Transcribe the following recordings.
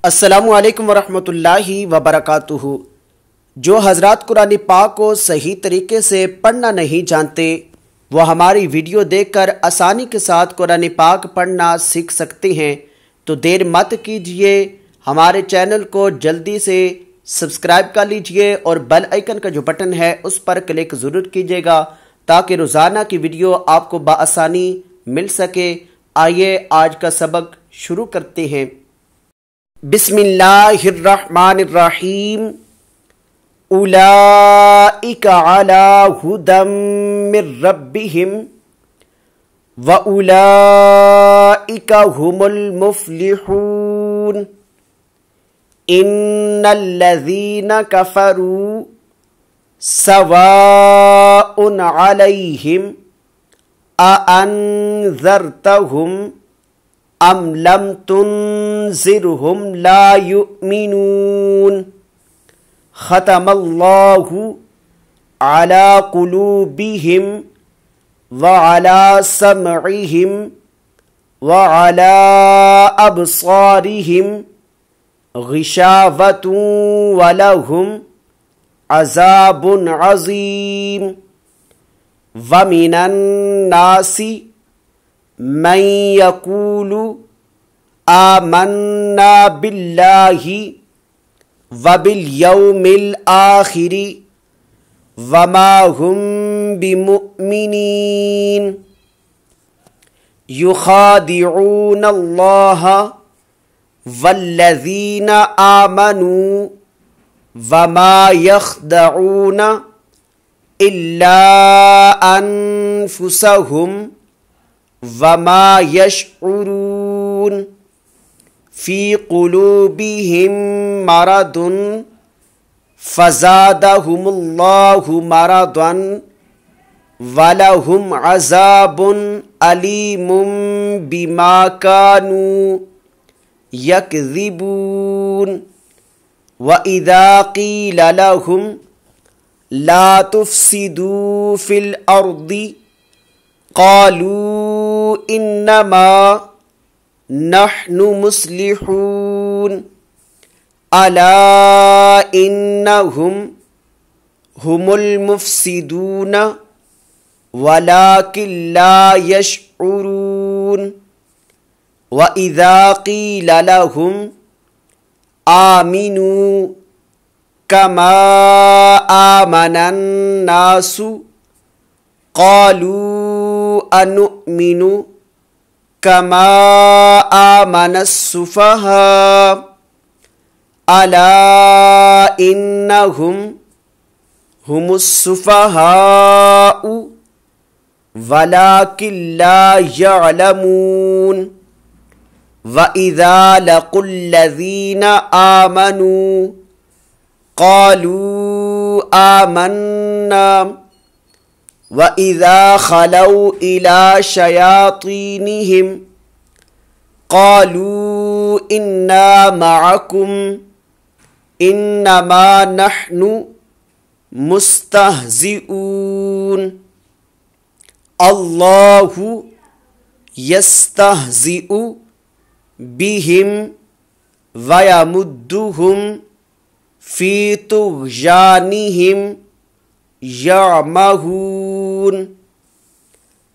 السلام علیکم ورحمۃ اللہ وبرکاتہ۔ جو حضرات قرآن پاک کو صحیح طریقے سے پڑھنا نہیں جانتے وہ ہماری ویڈیو دیکھ کر آسانی کے ساتھ قرآن پاک پڑھنا سیکھ سکتے ہیں، تو دیر مت کیجئے، ہمارے چینل کو جلدی سے سبسکرائب کر لیجئے اور بیل آئیکن کا جو بٹن ہے اس پر کلک ضرور کیجئے گا تاکہ روزانہ کی ویڈیو آپ کو بآسانی مل سکے۔ آئیے آج کا سبق شروع کرتے ہیں۔ بسم اللہ الرحمن الرحیم۔ اولئک علی ھدی من ربہم واولئک ھم المفلحون۔ ان الذین کفروا سواء علیہم اانذرتہم ام لم تنذرہم لا یؤمنون۔ ختم اللہ علی قلوبہم وعلی سمعہم وعلی ابصارہم غشاوۃ ولہم عذاب عظیم۔ ومن الناس من یقول آمنا باللہ وبالیوم الآخر وما هم بمؤمنین۔ یخادعون اللہ والذین آمنوا وما یخدعون الا انفسهم وما یشعرون۔ فی قلوبہم مرض فزادہم اللہ مرضا ولہم عذاب علیم بما کانوا یکذبون۔ وَإِذَا قِیلَ لَهُمْ لَا تُفْسِدُوا فِي الْأَرْضِ قَالُوا إِنَّمَا نحن مصلحون۔ الا انہم هم المفسدون ولكن لا يشعرون۔ واذا قیل لهم آمنوا كما آمن الناس قالوا انؤمن کما آمن السفہاء الا انہم هم السفہاء ولکن لا یعلمون۔ وَإِذَا لَقُوا الَّذِينَ آمَنُوا قَالُوا آمَنَّا وَإِذَا خَلَوْا إِلَى شَيَاطِينِهِمْ قَالُوا إِنَّا مَعَكُمْ إِنَّمَا نَحْنُ مُسْتَهْزِئُونَ۔ اللہ یستہزئ بہم ویمدہم فی طغیانہم یعمہون۔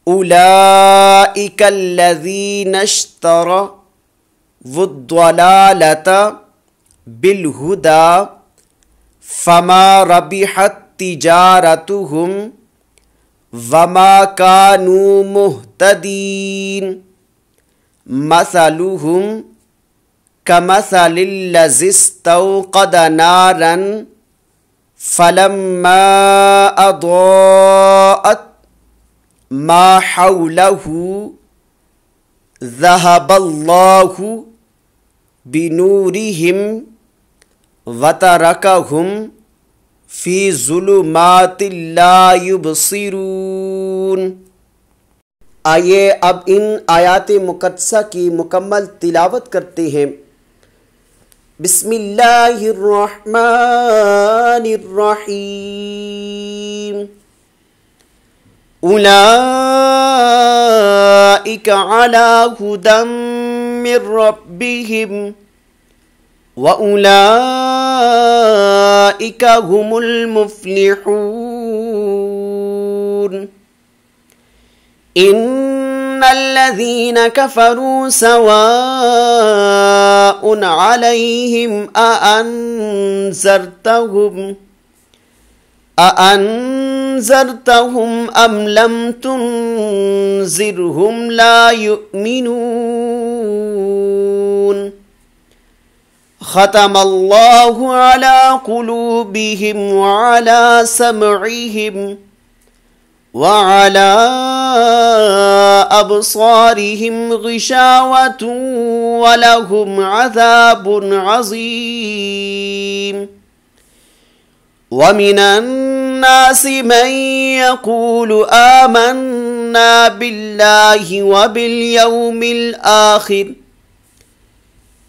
اولئک الذین اشتروا الضلالۃ بالہدی فما ربحت تجارتہم وما کانوا مہتدین۔ مثلہم کمثل الذی استوقد نارا فلما اضاءت ما حولہ ذہب اللہ بنورہم وترکہم فی ظلمات لا یبصرون۔ آئیے اب ان آیات مقدسہ کی مکمل تلاوت کرتے ہیں۔ بسم اللہ الرحمن الرحیم۔ اولئک علی ھدی من ربہم وأولئك هم المفلحون إن الذين كفروا سواء عليهم أأنذرتهم أم لم تنذرهم لا يؤمنون ختم الله على قلوبهم وعلى سمعهم وعلى أبصارهم غشاوة ولهم عذاب عظيم ومن الناس من يقول آمنا بالله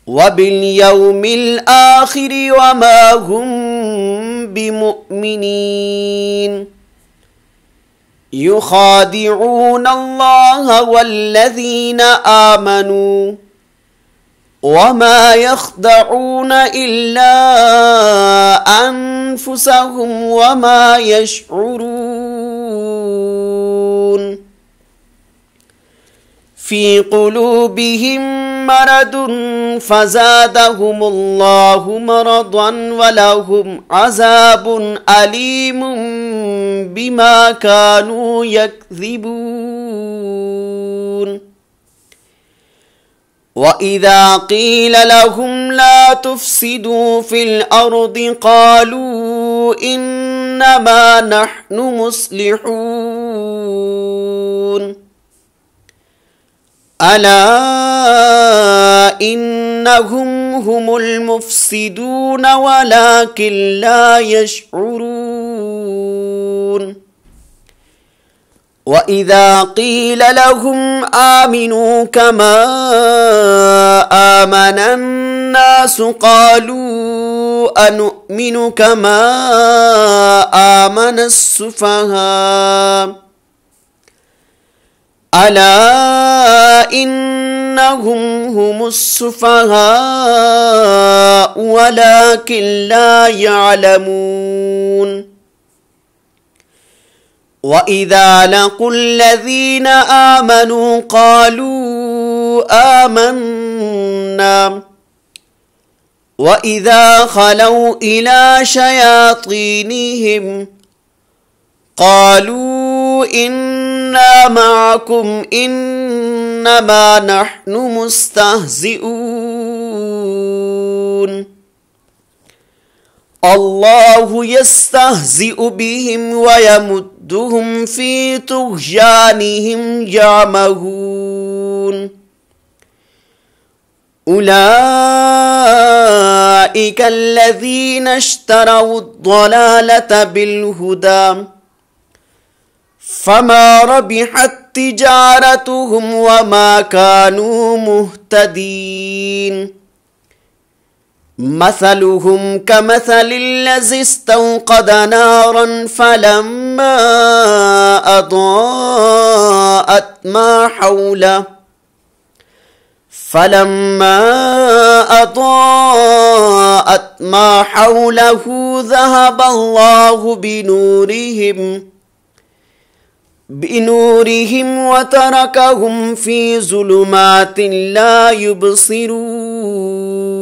وباليوم الآخر وما هم بمؤمنين يخادعون الله والذين آمنوا وما يخدعون إلا أنفسهم وما يشعرون في قلوبهم مرض فزادهم الله مرضا ولهم عذاب أليم بما كانوا يكذبون وإذا قيل لهم لا تفسدوا في الأرض قالوا إنما نحن مصلحون ألا إنهم هم المفسدون ولكن لا يشعرون وإذا قيل لهم آمنوا كما آمن الناس قالوا أنؤمن كما آمن السفهاء ألا إنهم هم السفهاء ولكن لا يعلمون وإذا لقوا الذين آمنوا قالوا آمنا وإذا خلوا إلى شياطينهم قالوا إنا معكم إنما نحن مستهزئون الله يستهزئ بهم ويمدهم في طغيانهم يعمهون أولئك الذين اشتروا الضلالة بالهدى فما ربحت تجارتهم وما كانوا مهتدين مثلهم كمثل الذي استوقد نارا فلما أضاءت ما حوله ذهب الله بنورهم وتركهم في ظلمات لا يبصرون